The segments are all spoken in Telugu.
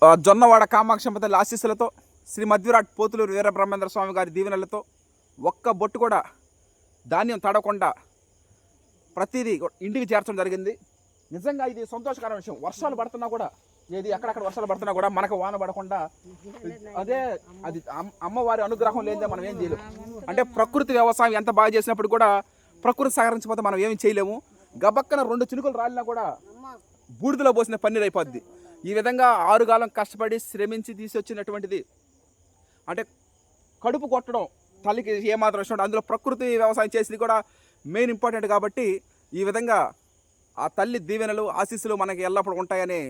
జొన్నవాడ కామాక్షమ్మ తల్లి ఆశీస్సులతో శ్రీ మధ్విరాట్ పోతులూరు వీరబ్రహ్మేంద్ర స్వామి గారి దీవెనలతో ఒక్క బొట్టు కూడా ధాన్యం తడకుండా ప్రతిదీ ఇంటికి చేర్చడం జరిగింది. నిజంగా ఇది సంతోషకరమైన విషయం. వర్షాలు పడుతున్నా కూడా, ఏది ఎక్కడెక్కడ వర్షాలు పడుతున్నా కూడా మనకు వాన పడకుండా, అదే అది అమ్మవారి అనుగ్రహం లేదే మనం ఏం చేయలేము. అంటే ప్రకృతి వ్యవసాయం ఎంత బాగా చేసినప్పుడు కూడా ప్రకృతి సహకరించకపోతే మనం ఏమి చేయలేము. గబక్కన 2 చినుకులు రాలినా కూడా బూడిదలో పోసిన పన్నీరు అయిపోద్ది. ఈ విధంగా 6 కాలం కష్టపడి శ్రమించి తీసుకొచ్చినటువంటిది. అంటే కడుపు కొట్టడం తల్లికి ఏమాత్రం ఇష్టం, అందులో ప్రకృతి వ్యవసాయం చేసింది కూడా మెయిన్ ఇంపార్టెంట్. కాబట్టి ఈ విధంగా ఆ తల్లి దీవెనలు ఆశీస్సులు మనకి ఎల్లప్పుడూ ఉంటాయని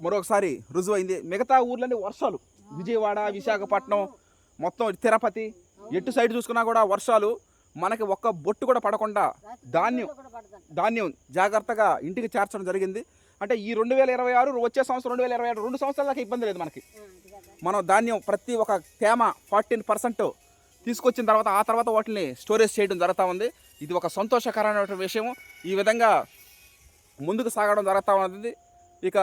మరొకసారి రుజువైంది. మిగతా ఊర్లన్నీ వర్షాలు, విజయవాడ, విశాఖపట్నం, మొత్తం తిరుపతి, ఎటు సైడ్ చూసుకున్నా కూడా వర్షాలు. మనకి ఒక్క బొట్టు కూడా పడకుండా ధాన్యం జాగ్రత్తగా ఇంటికి చేర్చడం జరిగింది. అంటే ఈ 2026 వచ్చే సంవత్సరం 2027 2 సంవత్సరాల దాకా ఇబ్బంది లేదు మనకి. మనం ధాన్యం ప్రతి ఒక్క తేమ 14% తీసుకొచ్చిన తర్వాత ఆ తర్వాత వాటిని స్టోరేజ్ చేయడం జరుగుతూ ఉంది. ఇది ఒక సంతోషకరమైన విషయం. ఈ విధంగా ముందుకు సాగడం జరుగుతూ ఉంది. ఇక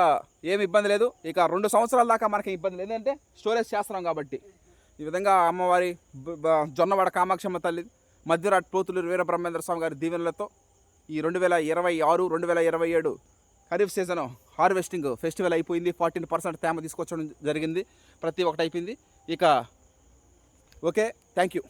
ఏమి ఇబ్బంది లేదు. ఇక 2 సంవత్సరాల దాకా మనకి ఇబ్బంది లేదు, ఎందుకంటే స్టోరేజ్ చేస్తున్నాం కాబట్టి. ఈ విధంగా అమ్మవారి జొన్నవాడ కామాక్షమ్మ తల్లి మధ్విరాట్ పోతులూరు వీరబ్రహ్మేంద్ర స్వామి గారి దీవెనలతో ఈ 2026 2027 ఖరీఫ్ సీజన్ హార్వెస్టింగ్ ఫెస్టివల్ అయిపోయింది. 14% తేమ తీసుకొచ్చడం జరిగింది. ప్రతి ఒక్కటి అయిపోయింది. ఇక ఓకే, థ్యాంక్ యూ.